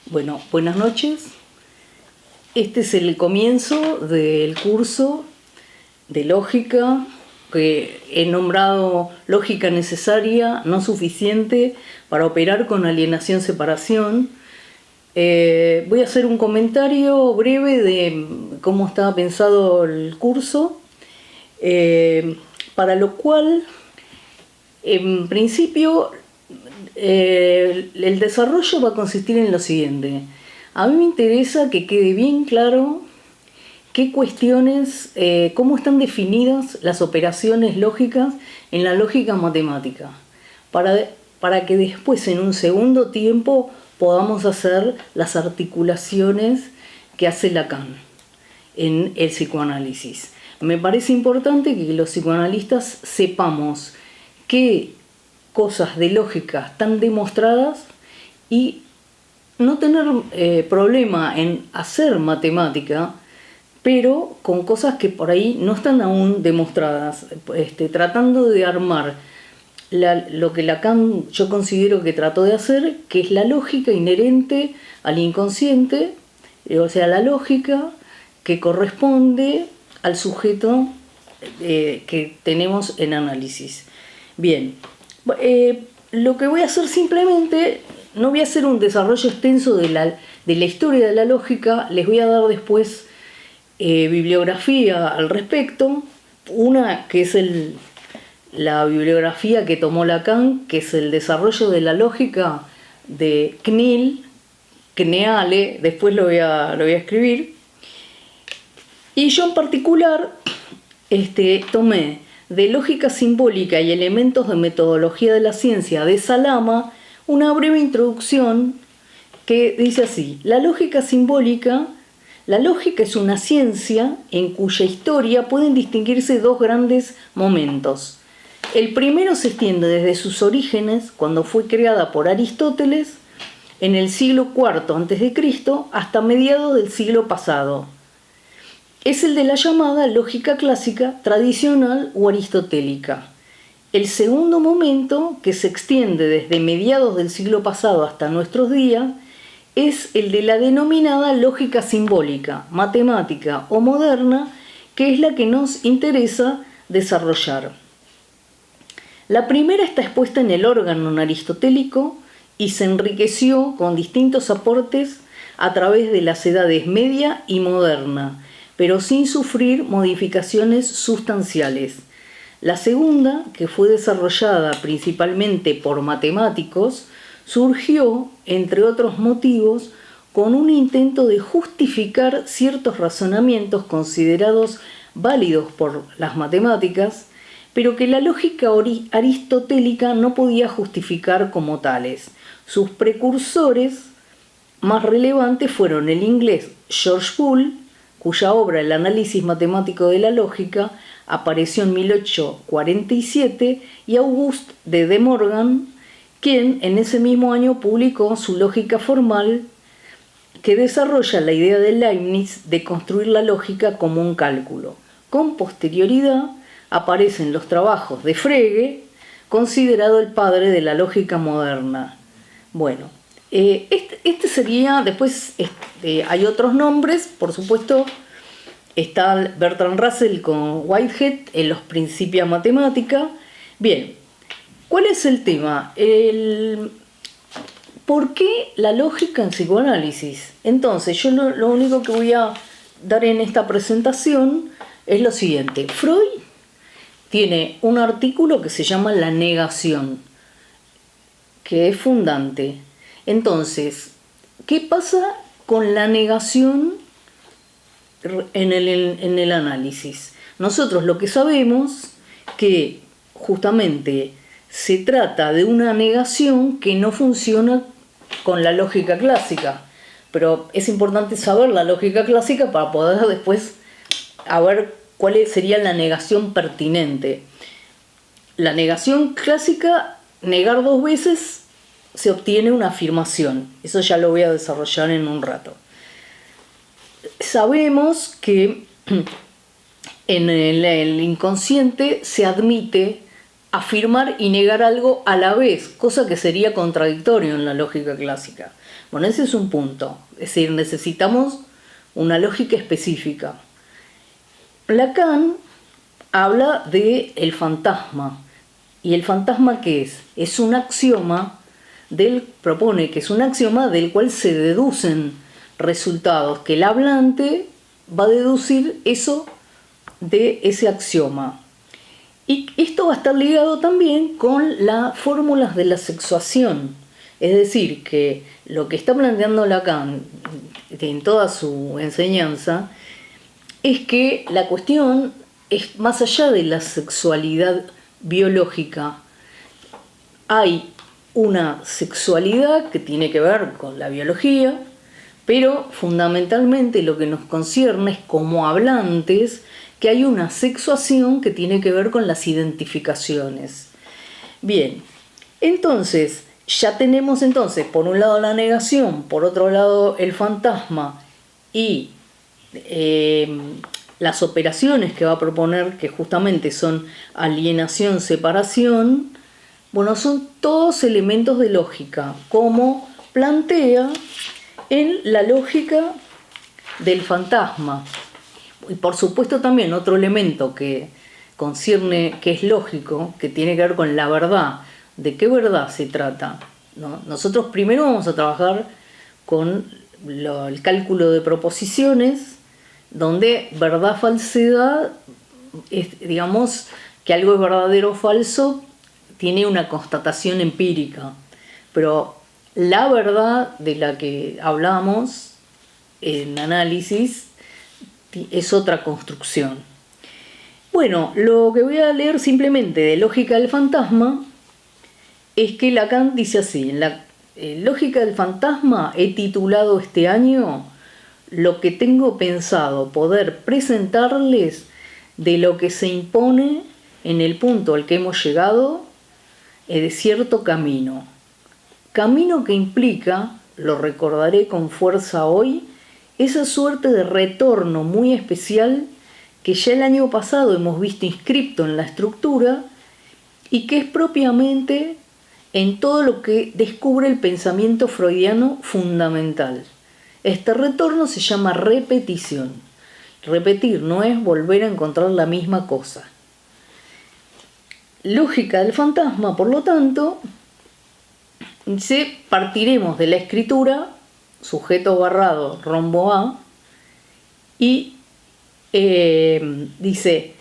Bueno, buenas noches. Este es el comienzo del curso de lógica que he nombrado lógica necesaria, no suficiente para operar con alienación-separación. Voy a hacer un comentario breve de cómo estaba pensado el curso, para lo cual, en principio, el desarrollo va a consistir en lo siguiente. A mí me interesa que quede bien claro qué cuestiones, cómo están definidas las operaciones lógicas en la lógica matemática, para que después, en un segundo tiempo, podamos hacer las articulaciones que hace Lacan en el psicoanálisis. Me parece importante que los psicoanalistas sepamos qué cosas de lógica están demostradas y no tener problema en hacer matemática, pero con cosas que por ahí no están aún demostradas, tratando de armar lo que Lacan yo considero que trató de hacer, que es la lógica inherente al inconsciente, o sea, la lógica que corresponde al sujeto que tenemos en análisis. Bien, lo que voy a hacer simplemente, no voy a hacer un desarrollo extenso de la historia de la lógica, les voy a dar después bibliografía al respecto, una que es la bibliografía que tomó Lacan, que es el desarrollo de la lógica de Kneale, después lo voy a escribir, y yo en particular tomé de lógica simbólica y elementos de metodología de la ciencia de Salama una breve introducción que dice así: la lógica simbólica. La lógica es una ciencia en cuya historia pueden distinguirse dos grandes momentos. El primero se extiende desde sus orígenes, cuando fue creada por Aristóteles en el siglo IV a.C. hasta mediados del siglo pasado. Es el de la llamada lógica clásica, tradicional o aristotélica. El segundo momento, que se extiende desde mediados del siglo pasado hasta nuestros días, es el de la denominada lógica simbólica, matemática o moderna, que es la que nos interesa desarrollar. La primera está expuesta en el órgano aristotélico y se enriqueció con distintos aportes a través de las edades media y moderna, pero sin sufrir modificaciones sustanciales. La segunda, que fue desarrollada principalmente por matemáticos, surgió, entre otros motivos, con un intento de justificar ciertos razonamientos considerados válidos por las matemáticas, pero que la lógica aristotélica no podía justificar como tales. Sus precursores más relevantes fueron el inglés George Boole, cuya obra El análisis matemático de la lógica apareció en 1847, y Auguste de Morgan, quien en ese mismo año publicó su lógica formal, que desarrolla la idea de Leibniz de construir la lógica como un cálculo. Con posterioridad aparecen los trabajos de Frege, considerado el padre de la lógica moderna. Bueno, este sería, después hay otros nombres, por supuesto. Está Bertrand Russell con Whitehead en los Principia Mathematica. Bien, ¿cuál es el tema? ¿Por qué la lógica en psicoanálisis? Entonces, yo lo único que voy a dar en esta presentación es lo siguiente. Freud tiene un artículo que se llama La negación, que es fundante. Entonces, ¿qué pasa con la negación en el análisis? Nosotros lo que sabemos que justamente se trata de una negación que no funciona con la lógica clásica, pero es importante saber la lógica clásica para poder después a ver cuál sería la negación pertinente. La negación clásica, negar dos veces, se obtiene una afirmación. Eso ya lo voy a desarrollar en un rato. Sabemos que en el inconsciente se admite afirmar y negar algo a la vez, cosa que sería contradictorio en la lógica clásica. Bueno, ese es un punto. Es decir, necesitamos una lógica específica. Lacan habla del fantasma. ¿Y el fantasma qué es? Es un axioma propone que es un axioma del cual se deducen resultados, que el hablante va a deducir eso de ese axioma. Y esto va a estar ligado también con las fórmulas de la sexuación. Es decir, que lo que está planteando Lacan en toda su enseñanza es que la cuestión es más allá de la sexualidad biológica. Hay una sexualidad que tiene que ver con la biología, pero fundamentalmente lo que nos concierne es como hablantes que hay una sexuación que tiene que ver con las identificaciones. Bien, entonces ya tenemos por un lado la negación, por otro lado el fantasma y las operaciones que va a proponer, que justamente son alienación, separación. Bueno, son todos elementos de lógica, como plantea en la lógica del fantasma. Y por supuesto también otro elemento que concierne, que es lógico, que tiene que ver con la verdad. ¿De qué verdad se trata? ¿No? Nosotros primero vamos a trabajar con el cálculo de proposiciones, donde verdad-falsedad, digamos que algo es verdadero o falso, tiene una constatación empírica, pero la verdad de la que hablamos en análisis es otra construcción. Bueno, lo que voy a leer simplemente de Lógica del Fantasma es que Lacan dice así: en la Lógica del Fantasma he titulado este año lo que tengo pensado poder presentarles de lo que se impone en el punto al que hemos llegado de cierto camino que implica, lo recordaré con fuerza hoy, esa suerte de retorno muy especial que ya el año pasado hemos visto inscripto en la estructura y que es propiamente en todo lo que descubre el pensamiento freudiano fundamental. Este retorno se llama repetición. Repetir no es volver a encontrar la misma cosa. Lógica del fantasma, por lo tanto, partiremos de la escritura, sujeto barrado, rombo A, y dice,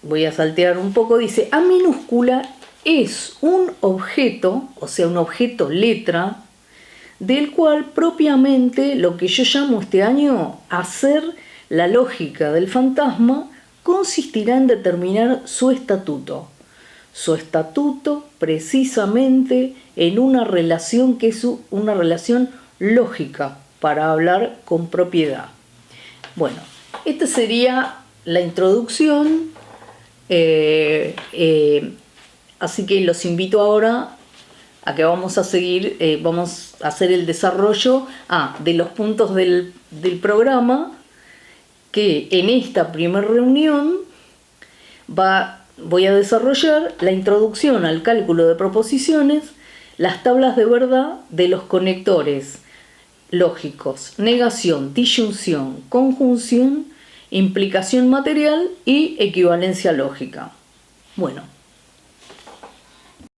voy a saltear un poco, dice, A minúscula es un objeto, o sea, un objeto letra, del cual propiamente lo que yo llamo este año hacer la lógica del fantasma consistirá en determinar su estatuto. Su estatuto precisamente en una relación que es una relación lógica para hablar con propiedad. Bueno, esta sería la introducción, así que los invito ahora a que vamos a seguir, vamos a hacer el desarrollo de los puntos del programa, que en esta primera reunión voy a desarrollar la introducción al cálculo de proposiciones, las tablas de verdad de los conectores lógicos, negación, disyunción, conjunción, implicación material y equivalencia lógica. Bueno.